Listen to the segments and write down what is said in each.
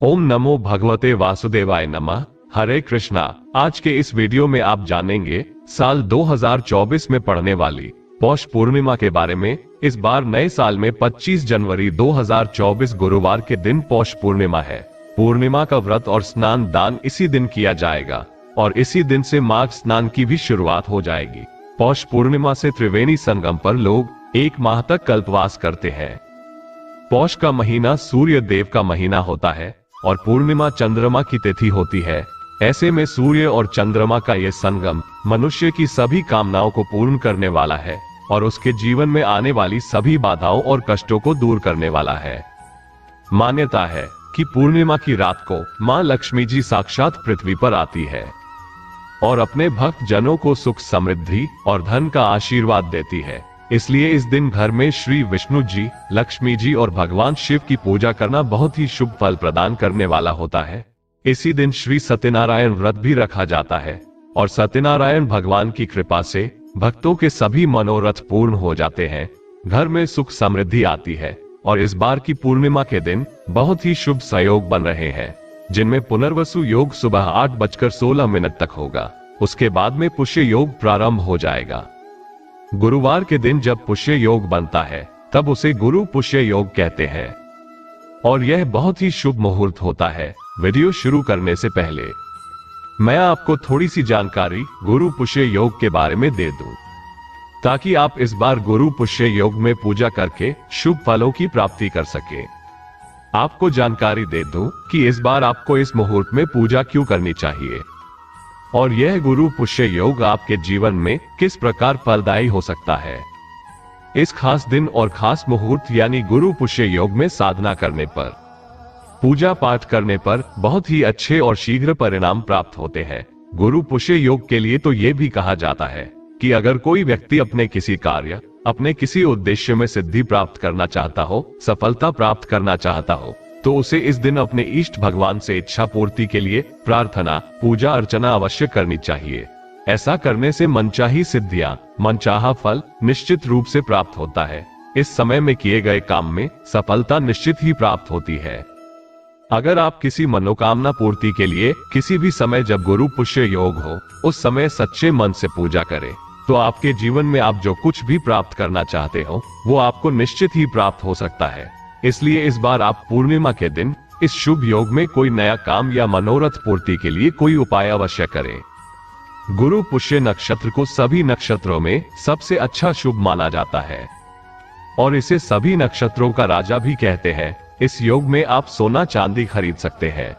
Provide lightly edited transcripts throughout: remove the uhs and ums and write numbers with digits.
ओम नमो भगवते वासुदेवाय नमः। हरे कृष्णा। आज के इस वीडियो में आप जानेंगे साल 2024 में पड़ने वाली पौष पूर्णिमा के बारे में। इस बार नए साल में 25 जनवरी 2024 गुरुवार के दिन पौष पूर्णिमा है। पूर्णिमा का व्रत और स्नान दान इसी दिन किया जाएगा और इसी दिन से माघ स्नान की भी शुरुआत हो जाएगी। पौष पूर्णिमा से त्रिवेणी संगम पर लोग एक माह तक कल्पवास करते हैं। पौष का महीना सूर्य देव का महीना होता है और पूर्णिमा चंद्रमा की तिथि होती है। ऐसे में सूर्य और चंद्रमा का यह संगम मनुष्य की सभी कामनाओं को पूर्ण करने वाला है और उसके जीवन में आने वाली सभी बाधाओं और कष्टों को दूर करने वाला है। मान्यता है कि पूर्णिमा की रात को मां लक्ष्मी जी साक्षात पृथ्वी पर आती है और अपने भक्त जनों को सुख समृद्धि और धन का आशीर्वाद देती है। इसलिए इस दिन घर में श्री विष्णु जी, लक्ष्मी जी और भगवान शिव की पूजा करना बहुत ही शुभ फल प्रदान करने वाला होता है। इसी दिन श्री सत्यनारायण व्रत भी रखा जाता है और सत्यनारायण भगवान की कृपा से भक्तों के सभी मनोरथ पूर्ण हो जाते हैं। घर में सुख समृद्धि आती है और इस बार की पूर्णिमा के दिन बहुत ही शुभ संयोग बन रहे हैं, जिनमें पुनर्वसु योग सुबह 8:16 तक होगा। उसके बाद में पुष्य योग प्रारंभ हो जाएगा। गुरुवार के दिन जब पुष्य योग बनता है तब उसे गुरु पुष्य योग कहते हैं और यह बहुत ही शुभ मुहूर्त होता है। वीडियो शुरू करने से पहले मैं आपको थोड़ी सी जानकारी गुरु पुष्य योग के बारे में दे दूं, ताकि आप इस बार गुरु पुष्य योग में पूजा करके शुभ फलों की प्राप्ति कर सके। आपको जानकारी दे दूं कि इस बार आपको इस मुहूर्त में पूजा क्यों करनी चाहिए और यह गुरु पुष्य योग आपके जीवन में किस प्रकार फलदायी हो सकता है। इस खास दिन और खास मुहूर्त यानी गुरु पुष्य योग में साधना करने पर, पूजा पाठ करने पर बहुत ही अच्छे और शीघ्र परिणाम प्राप्त होते हैं। गुरु पुष्य योग के लिए तो यह भी कहा जाता है कि अगर कोई व्यक्ति अपने किसी कार्य, अपने किसी उद्देश्य में सिद्धि प्राप्त करना चाहता हो, सफलता प्राप्त करना चाहता हो, तो उसे इस दिन अपने इष्ट भगवान से इच्छा पूर्ति के लिए प्रार्थना, पूजा अर्चना अवश्य करनी चाहिए। ऐसा करने से मनचाही सिद्धियां, मनचाहा फल निश्चित रूप से प्राप्त होता है। इस समय में किए गए काम में सफलता निश्चित ही प्राप्त होती है। अगर आप किसी मनोकामना पूर्ति के लिए किसी भी समय जब गुरु पुष्य योग हो, उस समय सच्चे मन से पूजा करें, तो आपके जीवन में आप जो कुछ भी प्राप्त करना चाहते हो वो आपको निश्चित ही प्राप्त हो सकता है। इसलिए इस बार आप पूर्णिमा के दिन इस शुभ योग में कोई नया काम या मनोरथ पूर्ति के लिए कोई उपाय अवश्य करें। गुरु पुष्य नक्षत्र को सभी नक्षत्रों में सबसे अच्छा शुभ माना जाता है और इसे सभी नक्षत्रों का राजा भी कहते हैं। इस योग में आप सोना चांदी खरीद सकते हैं।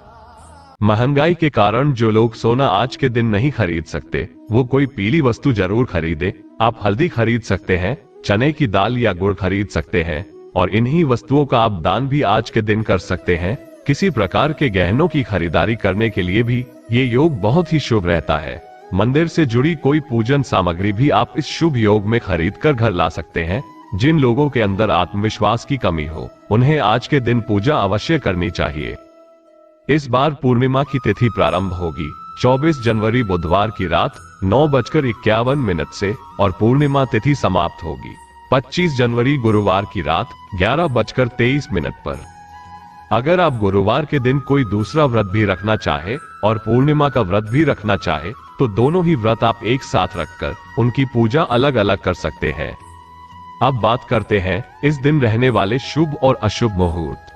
महंगाई के कारण जो लोग सोना आज के दिन नहीं खरीद सकते, वो कोई पीली वस्तु जरूर खरीदे। आप हल्दी खरीद सकते हैं, चने की दाल या गुड़ खरीद सकते हैं और इन्हीं वस्तुओं का आप दान भी आज के दिन कर सकते हैं। किसी प्रकार के गहनों की खरीदारी करने के लिए भी ये योग बहुत ही शुभ रहता है। मंदिर से जुड़ी कोई पूजन सामग्री भी आप इस शुभ योग में खरीद कर घर ला सकते हैं। जिन लोगों के अंदर आत्मविश्वास की कमी हो, उन्हें आज के दिन पूजा अवश्य करनी चाहिए। इस बार पूर्णिमा की तिथि प्रारंभ होगी 24 जनवरी बुधवार की रात 9:51 से और पूर्णिमा तिथि समाप्त होगी 25 जनवरी गुरुवार की रात 11:23 पर। अगर आप गुरुवार के दिन कोई दूसरा व्रत भी रखना चाहे और पूर्णिमा का व्रत भी रखना चाहे, तो दोनों ही व्रत आप एक साथ रखकर उनकी पूजा अलग अलग कर सकते हैं। अब बात करते हैं इस दिन रहने वाले शुभ और अशुभ मुहूर्त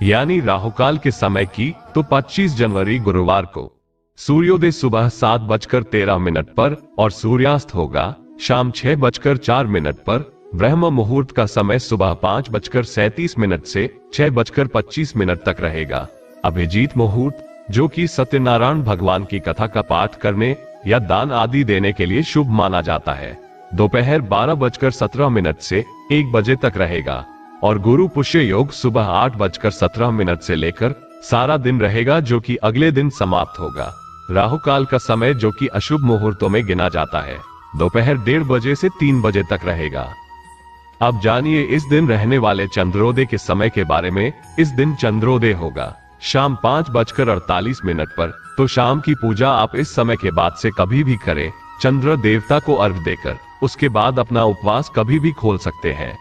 यानी राहुकाल के समय की। तो 25 जनवरी गुरुवार को सूर्योदय सुबह 7:13 पर और सूर्यास्त होगा शाम 6:04 पर। ब्रह्म मुहूर्त का समय सुबह 5:37 से 6:25 तक रहेगा। अभिजीत मुहूर्त, जो कि सत्यनारायण भगवान की कथा का पाठ करने या दान आदि देने के लिए शुभ माना जाता है, दोपहर 12:17 से 1 बजे तक रहेगा और गुरु पुष्य योग सुबह 8:17 से लेकर सारा दिन रहेगा, जो कि अगले दिन समाप्त होगा। राहुकाल का समय, जो कि अशुभ मुहूर्तों में गिना जाता है, दोपहर 1:30 बजे से 3 बजे तक रहेगा। अब जानिए इस दिन रहने वाले चंद्रोदय के समय के बारे में। इस दिन चंद्रोदय होगा शाम 5:48 पर। तो शाम की पूजा आप इस समय के बाद से कभी भी करें, चंद्र देवता को अर्घ देकर उसके बाद अपना उपवास कभी भी खोल सकते हैं।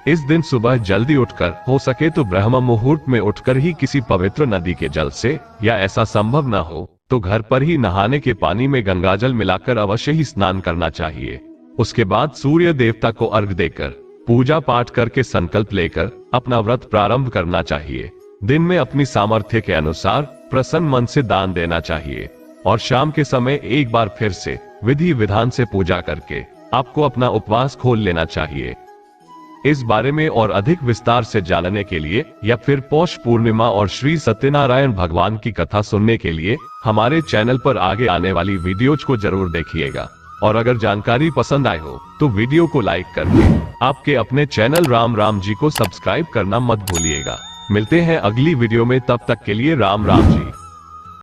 इस दिन सुबह जल्दी उठकर, हो सके तो ब्रह्म मुहूर्त में उठकर ही किसी पवित्र नदी के जल से, या ऐसा संभव न हो तो घर पर ही नहाने के पानी में गंगाजल मिलाकर अवश्य ही स्नान करना चाहिए। उसके बाद सूर्य देवता को अर्घ्य देकर, पूजा पाठ करके संकल्प लेकर अपना व्रत प्रारंभ करना चाहिए। दिन में अपनी सामर्थ्य के अनुसार प्रसन्न मन से दान देना चाहिए और शाम के समय एक बार फिर से विधि विधान से पूजा करके आपको अपना उपवास खोल लेना चाहिए। इस बारे में और अधिक विस्तार से जानने के लिए या फिर पौष पूर्णिमा और श्री सत्यनारायण भगवान की कथा सुनने के लिए हमारे चैनल पर आगे आने वाली वीडियोज को जरूर देखिएगा। और अगर जानकारी पसंद आए हो तो वीडियो को लाइक करके आपके अपने चैनल राम जी को सब्सक्राइब करना मत भूलिएगा। मिलते हैं अगली वीडियो में, तब तक के लिए राम जी।